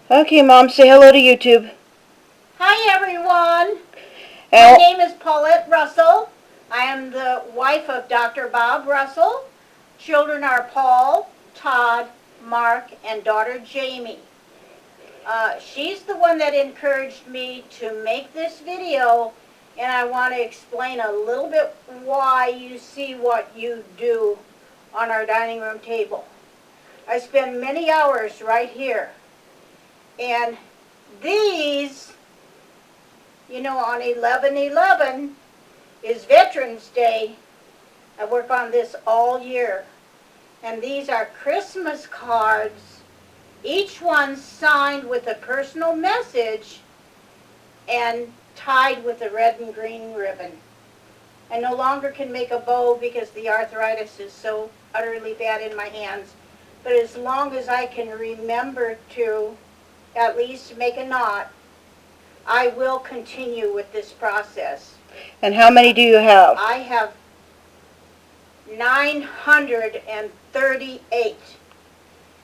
Okay, Mom, say hello to YouTube. Hi everyone, my And name is Paulette Russell. I am the wife of Dr. Bob Russell. Children are Paul, Todd, Mark, and daughter Jamie. She's the one that encouraged me to make this video, and I want to explain a little bit why you see what you do on our dining room table. I spend many hours right here, and these, on 11/11 is Veterans Day. I work on this all year. And these are Christmas cards, each one signed with a personal message and tied with a red and green ribbon. I no longer can make a bow because the arthritis is so utterly bad in my hands. But as long as I can remember to at least make a knot, I will continue with this process. how many do you have? I have 938.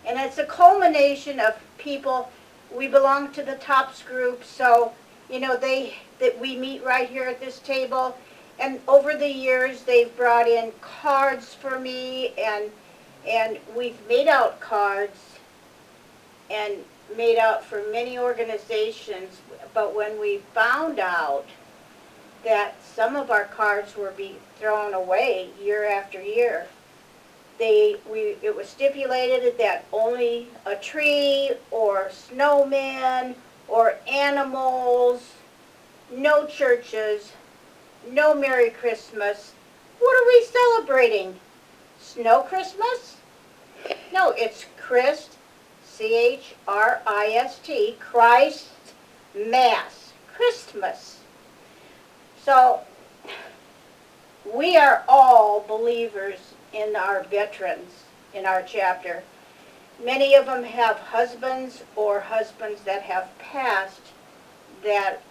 And it's a culmination of people. We belong to the TOPS group, so that we meet right here at this table. And over the years, they've brought in cards for me, and we've made out cards and made out for many organizations. But when we found out that some of our cards were being thrown away year after year, it was stipulated that only a tree or snowmen or animals, no churches, no Merry Christmas. What are we celebrating? Snow Christmas? No, it's Christ, C-H-R-I-S-T, Christ Mass, Christmas. So we are all believers in our veterans, in our chapter. Many of them have husbands or husbands that have passed that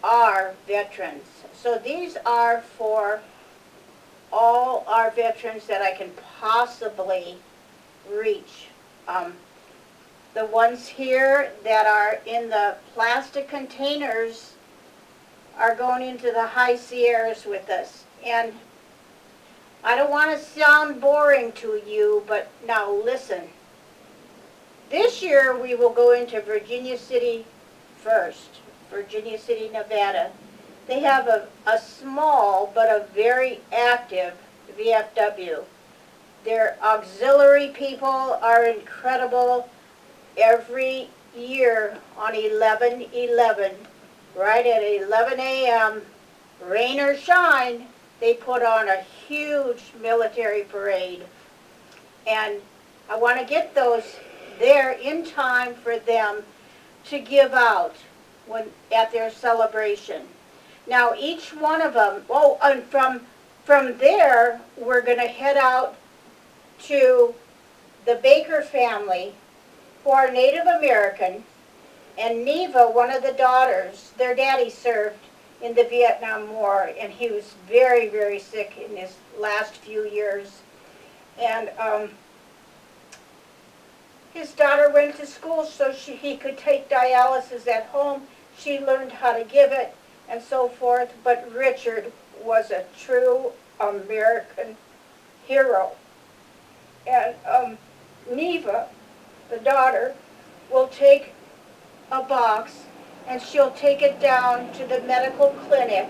are veterans. So these are for all our veterans that I can possibly reach. The ones here that are in the plastic containers are going into the high Sierras with us. And I don't want to sound boring to you, but now listen. This year we will go into Virginia City first, Virginia City, Nevada. They have a small but a very active VFW. Their auxiliary people are incredible. Every year on 11/11, right at 11 a.m., rain or shine, they put on a huge military parade. And I want to get those there in time for them to give out at their celebration. Now each one of them, and from there we're going to head out to the Baker family, who are Native American, and Neva, one of the daughters, their daddy served in the Vietnam War, and he was very, very sick in his last few years. And his daughter went to school so he could take dialysis at home. She learned how to give it and so forth, but Richard was a true American hero. And Neva, the daughter, will take a box and she'll take it down to the medical clinic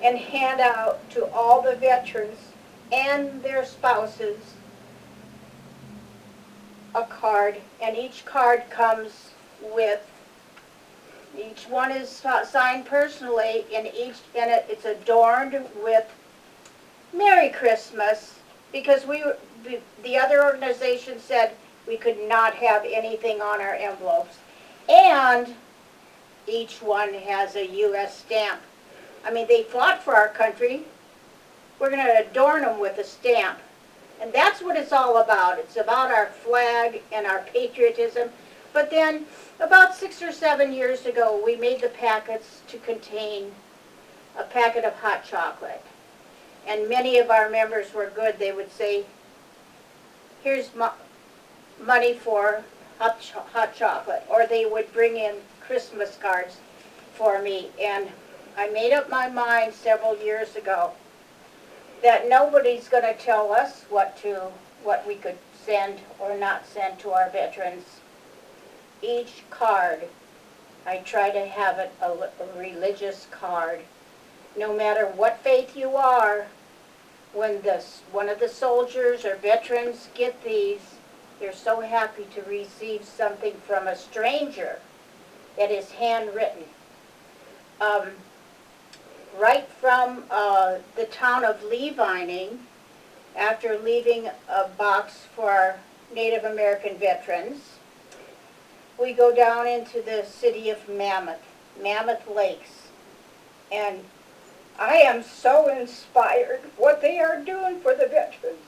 and hand out to all the veterans and their spouses a card. And each card comes with, each one is signed personally, and it's adorned with Merry Christmas, because the other organization said we could not have anything on our envelopes. And each one has a U.S. stamp. I mean, they fought for our country. We're going to adorn them with a stamp. And that's what it's all about. It's about our flag and our patriotism. But then, about 6 or 7 years ago, we made the packets to contain a packet of hot chocolate. And many of our members were good. They would say, here's money for hot chocolate, or they would bring in Christmas cards for me. And I made up my mind several years ago that nobody's going to tell us what we could send or not send to our veterans. Each card, I try to have it a religious card. No matter what faith you are, when one of the soldiers or veterans get these, they're so happy to receive something from a stranger that is handwritten. Right from the town of Levining, after leaving a box for Native American veterans, we go down into the city of Mammoth Lakes, and I am so inspired what they are doing for the veterans.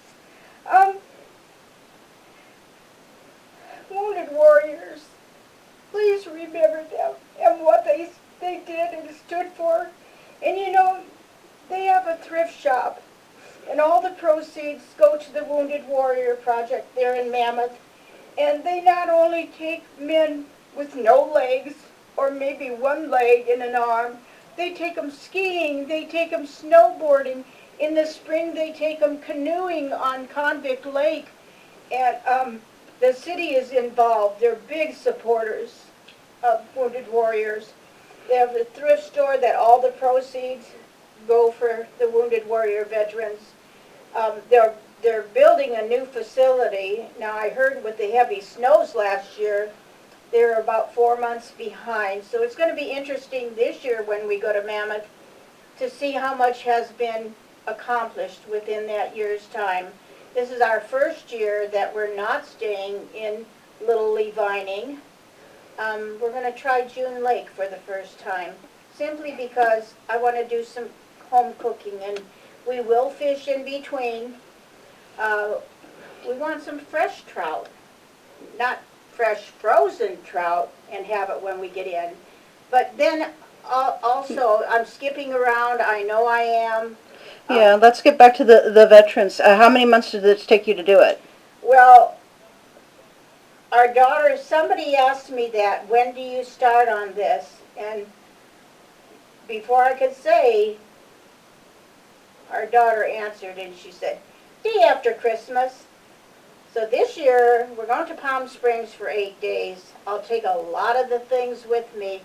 Wounded warriors, please remember them and what they did and stood for. And you know, they have a thrift shop, and all the proceeds go to the Wounded Warrior Project there in Mammoth. And they not only take men with no legs, or maybe one leg and an arm, they take them skiing, they take them snowboarding. In the spring, they take them canoeing on Convict Lake. And the city is involved. They're big supporters of Wounded Warriors. They have a thrift store that all the proceeds go for the Wounded Warrior veterans. They're building a new facility. Now, I heard with the heavy snows last year, they're about 4 months behind. So it's going to be interesting this year when we go to Mammoth to see how much has been accomplished within that year's time. This is our first year that we're not staying in Little Levining. We're going to try June Lake for the first time, simply because I want to do some home cooking, and we will fish in between. We want some fresh trout, not fresh frozen trout, and have it when we get in. But then also, I'm skipping around, I know I am. Yeah, let's get back to the veterans. How many months did it take you to do it? Well, our daughter, somebody asked me that, when do you start on this? And before I could say, our daughter answered and she said, day after Christmas. So this year, we're going to Palm Springs for 8 days. I'll take a lot of the things with me,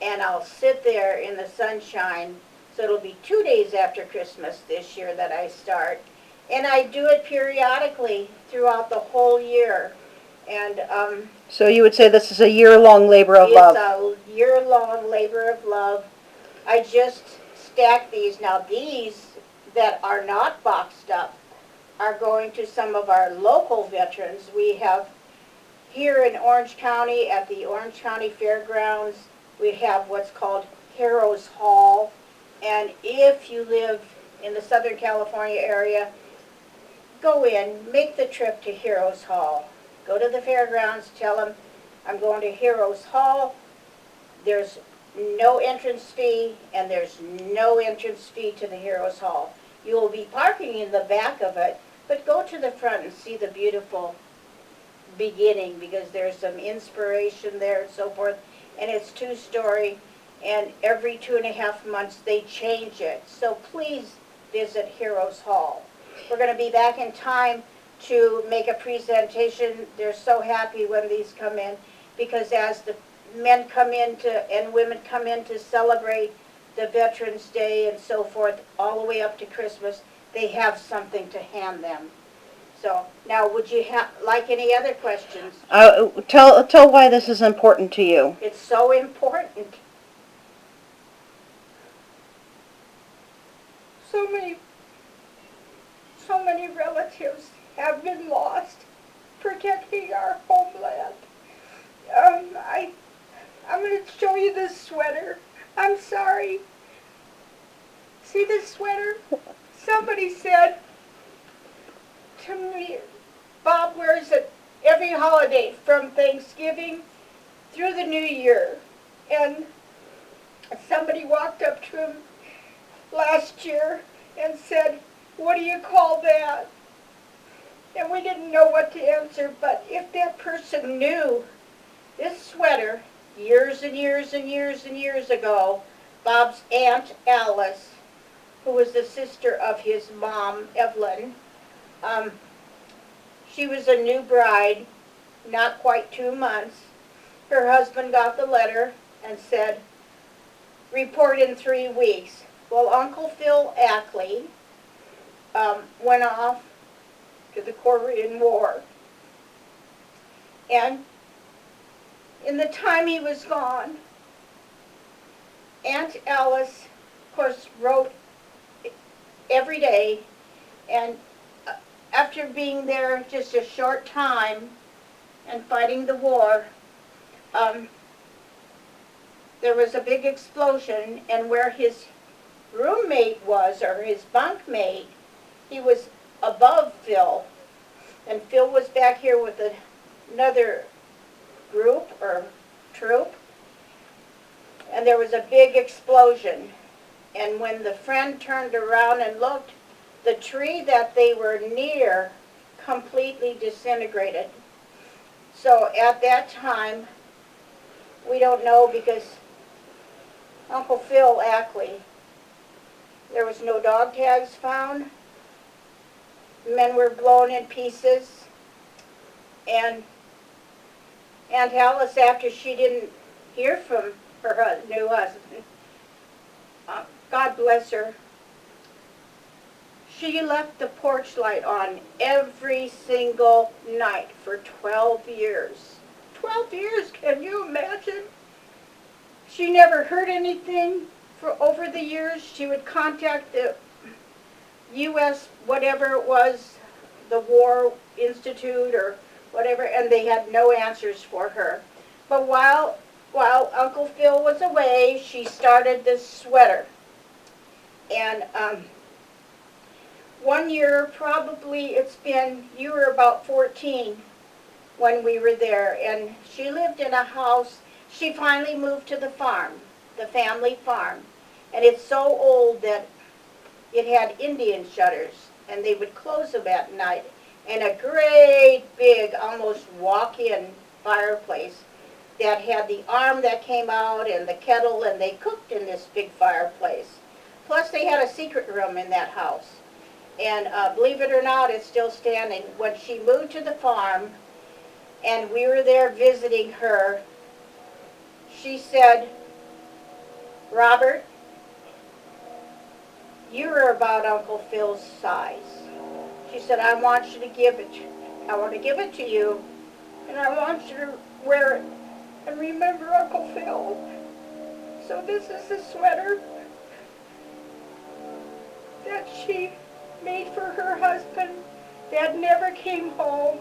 and I'll sit there in the sunshine. So it'll be 2 days after Christmas this year that I start. And I do it periodically throughout the whole year. And So you would say this is a year-long labor of love. it's a year-long labor of love. I just stack these. Now these that are not boxed up are going to some of our local veterans. We have here in Orange County at the Orange County Fairgrounds, we have what's called Heroes Hall. And if you live in the Southern California area, go in, make the trip to Heroes Hall. Go to the fairgrounds, tell them, I'm going to Heroes Hall. There's no entrance fee, and there's no entrance fee to the Heroes Hall. You will be parking in the back of it, but go to the front and see the beautiful beginning, because there's some inspiration there and so forth. And it's 2-story, and every 2.5 months they change it. So please visit Heroes Hall. We're going to be back in time to make a presentation. They're so happy when these come in, because as the men come in and women come in to celebrate the Veterans Day and so forth, all the way up to Christmas, they have something to hand them. So now, would you like any other questions? Tell why this is important to you. It's so important. So many relatives have been lost protecting our homeland. I'm going to show you this sweater. I'm sorry. See this sweater? Somebody said to me, Bob wears it every holiday from Thanksgiving through the New Year. And somebody walked up to him last year and said, what do you call that? And we didn't know what to answer, but if that person knew this sweater, years and years and years and years ago, Bob's Aunt Alice, who was the sister of his mom, Evelyn, um, she was a new bride, not quite 2 months. Her husband got the letter and said, report in 3 weeks. Well, Uncle Phil Ackley went off to the Korean War. And in the time he was gone, Aunt Alice, of course, wrote every day, and after being there just a short time and fighting the war, there was a big explosion, and where his roommate was, or his bunkmate, he was above Phil, and Phil was back here with another group or troop, and there was a big explosion. And when the friend turned around and looked, the tree that they were near completely disintegrated. So at that time, we don't know because Uncle Phil Ackley, there was no dog tags found, men were blown in pieces, and Aunt Alice, after she didn't hear from her new husband, God bless her, she left the porch light on every single night for 12 years. 12 years, can you imagine? She never heard anything for over the years. She would contact the U.S., whatever it was, the War Institute or whatever, and they had no answers for her. But while Uncle Phil was away, she started this sweater. And one year, probably you were about 14 when we were there, and she lived in a house. She finally moved to the farm, the family farm, and it's so old that it had Indian shutters, and they would close them at night, and a great big, almost walk-in fireplace that had the arm that came out and the kettle, and they cooked in this big fireplace. Plus, they had a secret room in that house. And believe it or not, it's still standing. When she moved to the farm, and we were there visiting her, she said, Robert, you're about Uncle Phil's size. She said, I want to give it to you, and I want you to wear it and remember Uncle Phil. So this is the sweater that she made for her husband that never came home.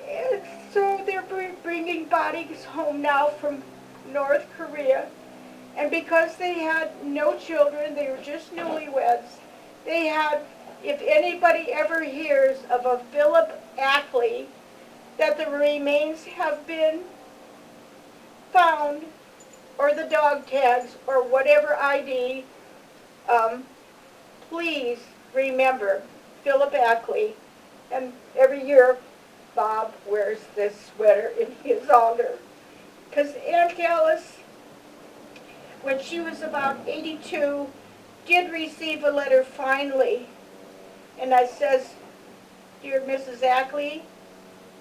And so they're bringing bodies home now from North Korea. And because they had no children, they were just newlyweds, they had, if anybody ever hears of a Philip Ackley, that the remains have been found, or the dog tags, or whatever ID, please remember Philip Ackley. And every year Bob wears this sweater in his honor. Because Aunt Alice, when she was about 82, did receive a letter finally. And I says, dear Mrs. Ackley,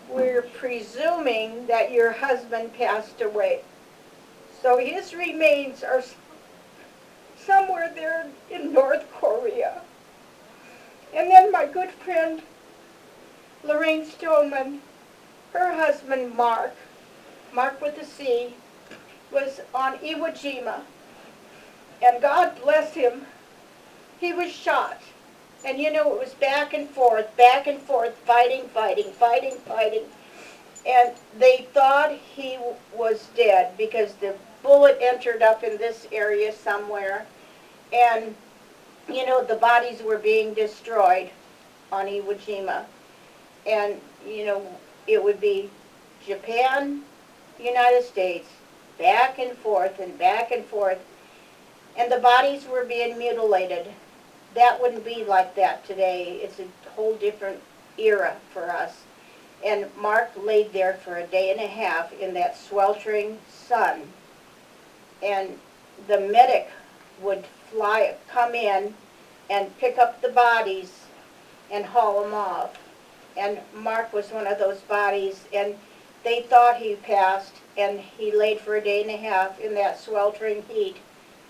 we're presuming that your husband passed away. So his remains are somewhere there in North Korea. And then my good friend Lorraine Stoneman, her husband Mark with a C, was on Iwo Jima. And God bless him, he was shot. And you know, it was back and forth, fighting. And they thought he was dead because the bullet entered up in this area somewhere. And, you know, the bodies were being destroyed on Iwo Jima. And, you know, it would be Japan, United States, back and forth. And the bodies were being mutilated. That wouldn't be like that today. It's a whole different era for us. And Mark laid there for a day and a half in that sweltering sun. And the medic would come in and pick up the bodies and haul them off. And Mark was one of those bodies, and they thought he passed, and he laid for a day and a half in that sweltering heat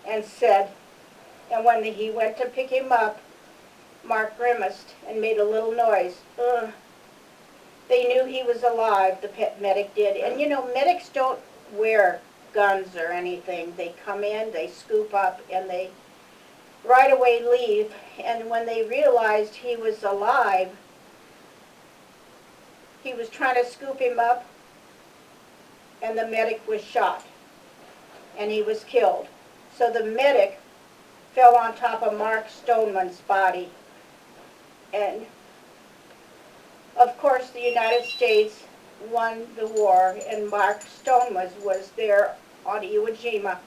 and said, and when he went to pick him up, Mark grimaced and made a little noise. Ugh. They knew he was alive, the medic did. And you know, medics don't wear guns or anything. They come in, they scoop up, and they right away leave. And when they realized he was alive, he was trying to scoop him up, and the medic was shot, and he was killed. So the medic fell on top of Mark Stoneman's body. And of course the United States won the war, and Mark Stoneman was there on Iwo Jima.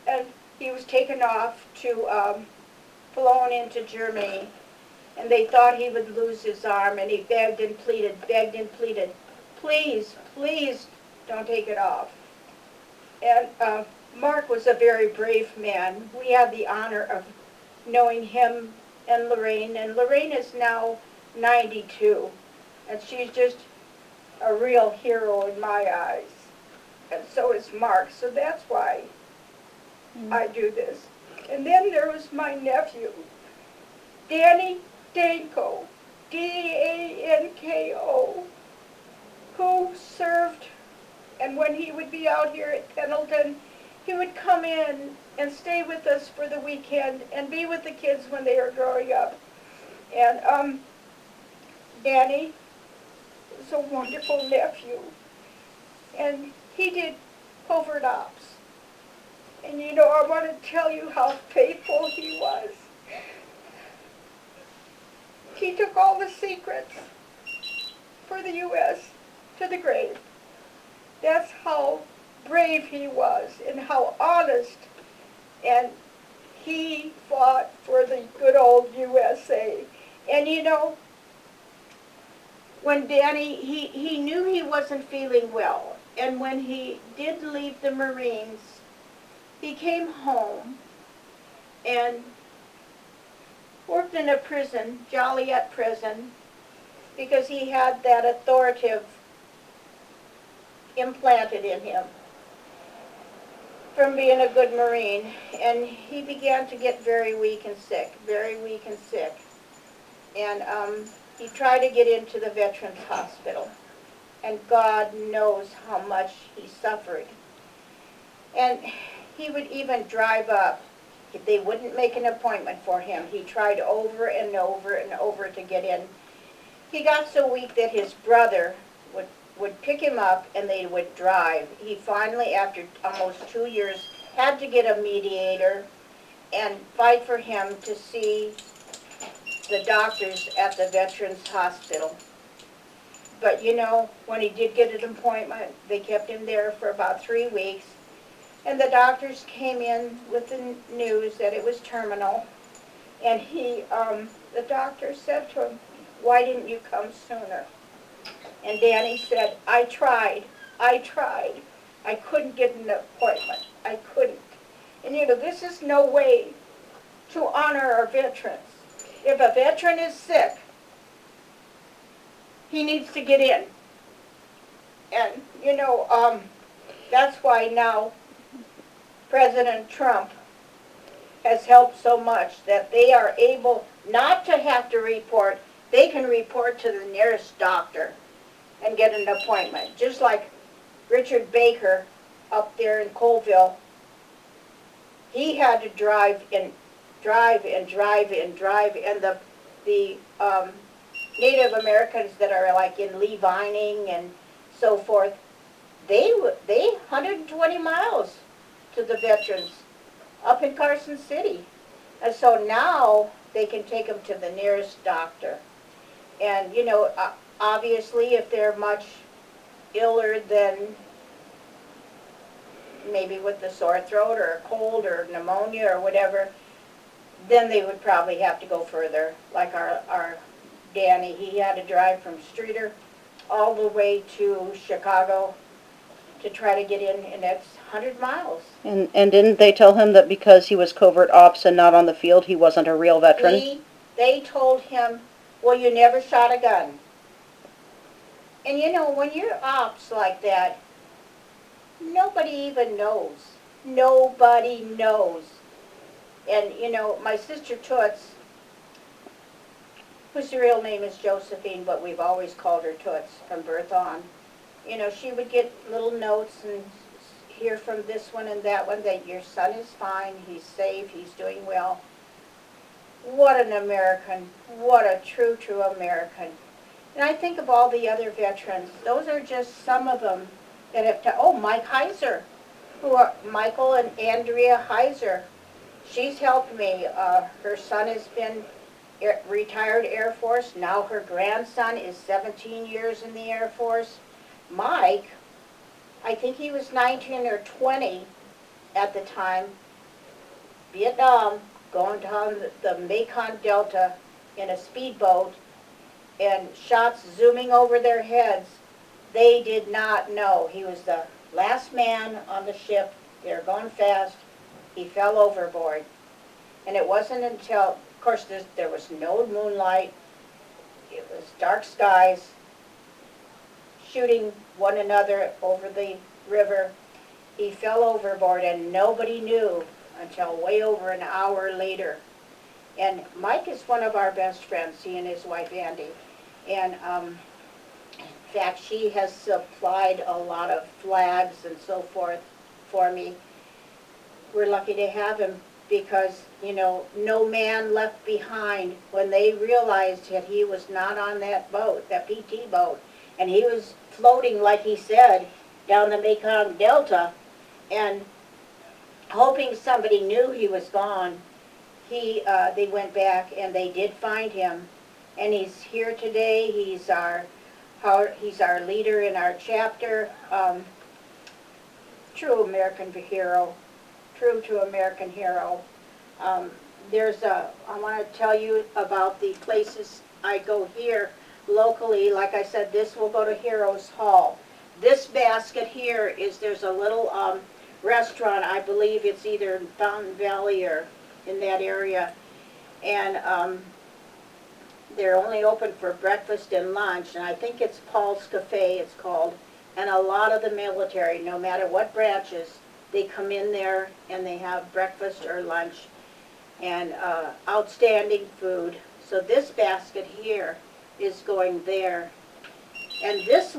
And he was taken off to, flown into Germany, and they thought he would lose his arm, and he begged and pleaded, please, please don't take it off. And Mark was a very brave man. We had the honor of knowing him and Lorraine is now 92, and she's just a real hero in my eyes. And so is Mark, so that's why I do this. And then there was my nephew, Danny Danko, D-A-N-K-O, who served, and when he would be out here at Pendleton, he would come in and stay with us for the weekend and be with the kids when they were growing up. And Danny was a wonderful nephew, and he did covert ops. And you know, I want to tell you how faithful he was. He took all the secrets for the U.S. to the grave. That's how brave he was and how honest. And he fought for the good old USA. And you know, when Danny, he knew he wasn't feeling well. And when he did leave the Marines, he came home and worked in a prison, Joliet prison, because he had that authoritative implanted in him from being a good Marine. And he began to get very weak and sick. And he tried to get into the Veterans Hospital. And God knows how much he suffered. And he would even drive up. They wouldn't make an appointment for him. He tried over and over and over to get in. He got so weak that his brother would pick him up and they would drive. He finally, after almost 2 years, had to get a mediator and fight for him to see the doctors at the Veterans Hospital. But you know, when he did get an appointment, they kept him there for about 3 weeks. And the doctors came in with the news that it was terminal. And the doctor said to him, "Why didn't you come sooner?" And Danny said, I tried. I couldn't get an appointment. I couldn't. And you know, this is no way to honor our veterans. If a veteran is sick, he needs to get in. And you know, that's why now President Trump has helped so much that they are able not to have to report. They can report to the nearest doctor and get an appointment. Just like Richard Baker up there in Colville, he had to drive, and the Native Americans that are like in Lee Vining and so forth, they 120 miles to the veterans up in Carson City. And so now they can take them to the nearest doctor. And you know, obviously if they're much iller than maybe with the sore throat or a cold or pneumonia or whatever, then they would probably have to go further, like our Danny. He had to drive from Streeter all the way to Chicago to try to get in, and that's 100 miles. And didn't they tell him that because he was covert ops and not on the field, he wasn't a real veteran? They told him, well, you never shot a gun. And you know, when you're ops like that, nobody even knows. Nobody knows. And you know, my sister Toots, whose real name is Josephine, but we've always called her Toots from birth on. You know, she would get little notes and hear from this one and that one that your son is fine, he's safe, he's doing well. What an American. What a true, true American. And I think of all the other veterans. Those are just some of them that have, oh, Mike Heiser, Michael and Andrea Heiser. She's helped me. Her son has been retired Air Force. Now her grandson is 17 years in the Air Force. Mike, I think he was 19 or 20 at the time, Vietnam, going down the Mekong Delta in a speedboat, and shots zooming over their heads. They did not know. He was the last man on the ship. They were going fast. He fell overboard. And it wasn't until, of course, there was no moonlight. It was dark skies, shooting one another over the river. He fell overboard, and nobody knew until way over an hour later. And Mike is one of our best friends, he and his wife Andy. And in fact, she has supplied a lot of flags and so forth for me. We're lucky to have him because, you know, no man left behind when they realized that he was not on that boat, that PT boat, and he was floating, like he said, down the Mekong Delta, and hoping somebody knew he was gone. They went back and they did find him, and he's here today. He's our leader in our chapter. True American hero, true to American hero. I want to tell you about the places I go here locally. Like I said, this will go to Heroes Hall. This basket here there's a little restaurant, I believe it's either in Fountain Valley or in that area, and they're only open for breakfast and lunch, and I think it's Paul's Cafe it's called, and a lot of the military, no matter what branches, they come in there and they have breakfast or lunch, and outstanding food. So this basket here is going there, and this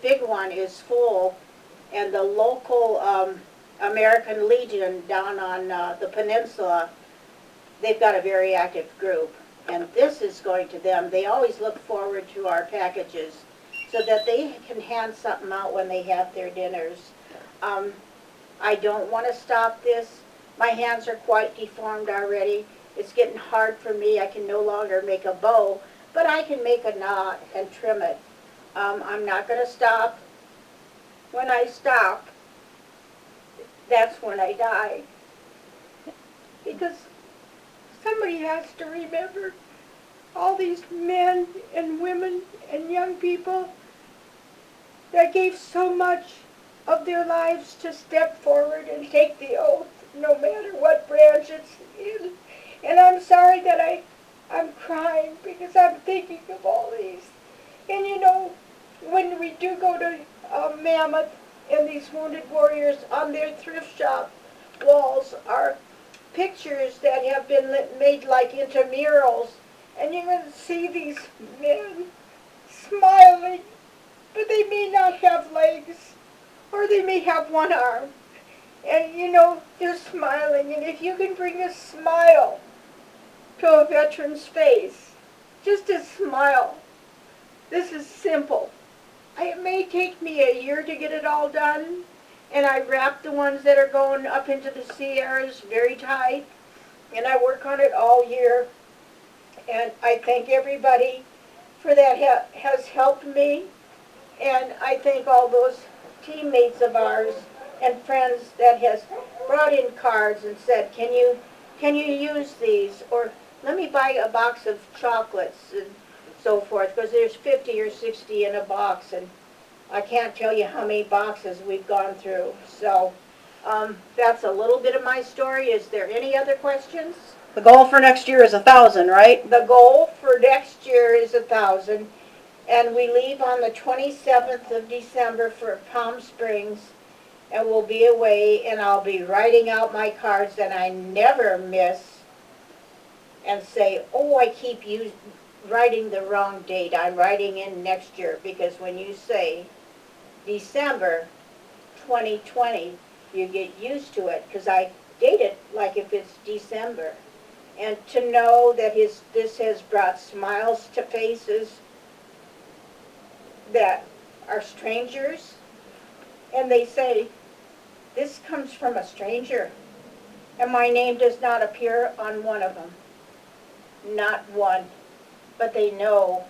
big one is full, and the local American Legion down on the peninsula, they've got a very active group, and this is going to them. They always look forward to our packages so that they can hand something out when they have their dinners. I don't want to stop this. My hands are quite deformed already. It's getting hard for me. I can no longer make a bow, but I can make a knot and trim it. I'm not going to stop. When I stop, that's when I die. Because somebody has to remember all these men and women and young people that gave so much of their lives to step forward and take the oath, no matter what branch it's in. And I'm sorry that I'm crying because I'm thinking of all these. And you know, when we do go to Mammoth, and these wounded warriors, on their thrift shop walls are pictures that have been made like into murals, and you're going to see these men smiling, but they may not have legs, or they may have one arm, and you know, they're smiling, and if you can bring a smile to a veteran's face, just a smile, this is simple. It may take me a year to get it all done, and I wrap the ones that are going up into the Sierras very tight, and I work on it all year, and I thank everybody for that has helped me, and I thank all those teammates of ours and friends that has brought in cards and said, can you use these, or let me buy a box of chocolates and so forth, because there's 50 or 60 in a box, and I can't tell you how many boxes we've gone through. So that's a little bit of my story. Is there any other questions? The goal for next year is 1,000, right? The goal for next year is 1,000, and we leave on the 27th of December for Palm Springs, and we'll be away, and I'll be writing out my cards that I never miss and say, oh, I keep writing the wrong date. I'm writing in next year, because when you say December 2020, you get used to it, because I date it like if it's December. And to know that this has brought smiles to faces that are strangers, and they say, this comes from a stranger, and my name does not appear on one of them. Not one. But they know.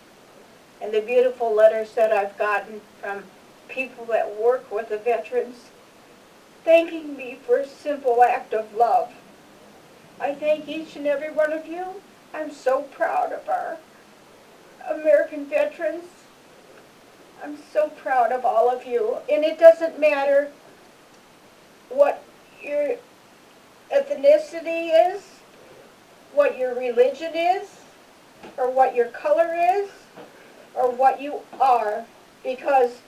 And the beautiful letters that I've gotten from people that work with the veterans, thanking me for a simple act of love. I thank each and every one of you. I'm so proud of our American veterans. I'm so proud of all of you. And it doesn't matter what your ethnicity is, what your religion is, or what your color is, or what you are. Because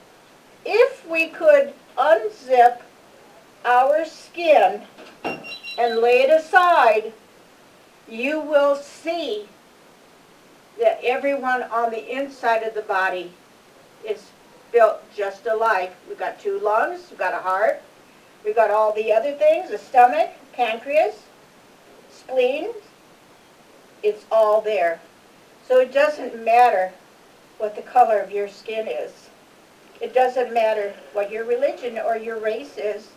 if we could unzip our skin and lay it aside, you will see that everyone on the inside of the body is built just alike. We've got 2 lungs, we've got a heart, we've got all the other things, the stomach, pancreas, spleen. It's all there. So it doesn't matter what the color of your skin is. It doesn't matter what your religion or your race is,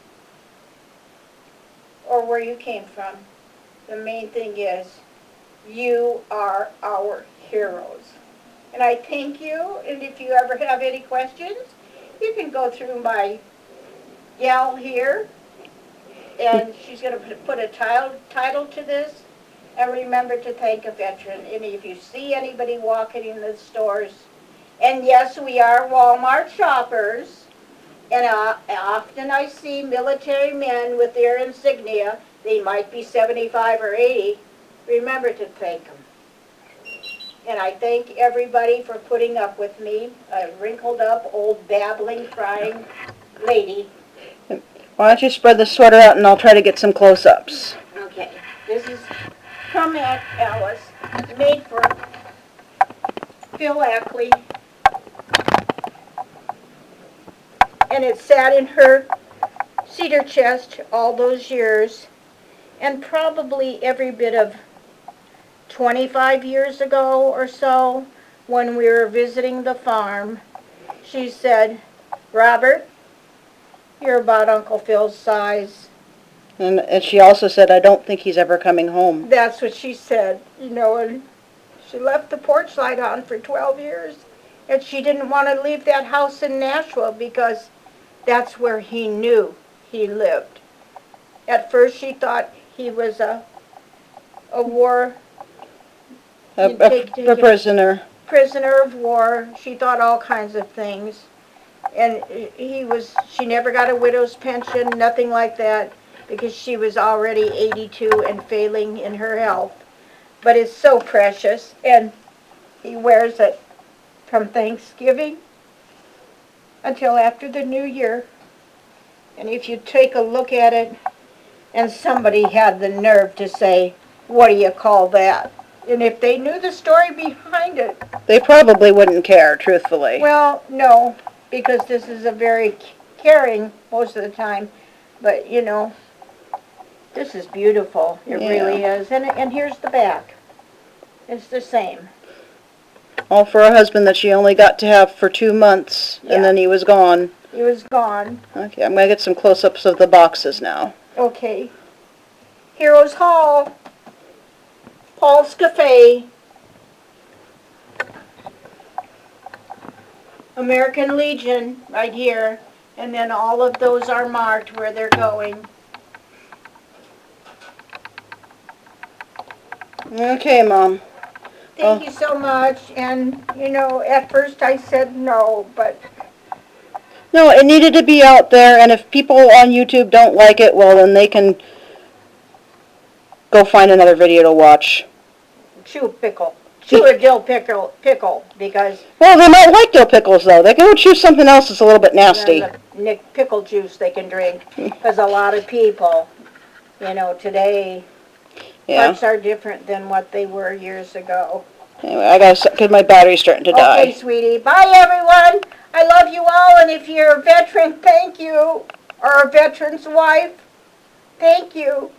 or where you came from. The main thing is, you are our heroes. And I thank you, and if you ever have any questions, you can go through my gal here, and she's going to put a title to this, and remember to thank a veteran. And if you see anybody walking in the stores, and yes, we are Walmart shoppers, and often I see military men with their insignia. They might be 75 or 80. Remember to thank them. And I thank everybody for putting up with me, a wrinkled up, old, babbling, crying lady. Why don't you spread the sweater out and I'll try to get some close-ups. Okay, this is from Aunt Alice, made for Phil Ackley. And it sat in her cedar chest all those years, and probably every bit of 25 years ago or so, when we were visiting the farm, she said, Robert, you're about Uncle Phil's size. And she also said, I don't think he's ever coming home. That's what she said, and she left the porch light on for 12 years, and she didn't want to leave that house in Nashville because that's where he knew he lived. At first she thought he was a war A prisoner. Prisoner of war. She thought all kinds of things. And she never got a widow's pension, nothing like that, because she was already 82 and failing in her health. But it's so precious, and he wears it from Thanksgiving until after the New Year. And if you take a look at it, and somebody had the nerve to say, what do you call that? And if they knew the story behind it, they probably wouldn't care, truthfully. Well, no, because this is a very caring most of the time. But, this is beautiful. It really is. And here's the back. It's the same. All for a husband that she only got to have for 2 months, and then he was gone. He was gone. Okay, I'm going to get some close-ups of the boxes now. Okay. Heroes Hall. Paul's Cafe. American Legion, right here. And then all of those are marked where they're going. Okay, Mom. Thank you so much. And, at first I said no, but No, it needed to be out there, and if people on YouTube don't like it, well, then they can go find another video to watch. chew pickle. Chew a dill pickle, because Well, they might like dill pickles, though. They can go choose something else that's a little bit nasty. then the pickle juice they can drink. Because a lot of people, today, Yeah. hearts are different than what they were years ago. Anyway, I gotta, because my battery's starting to die. Okay, sweetie. Bye, everyone. I love you all, and if you're a veteran, thank you. Or a veteran's wife, thank you.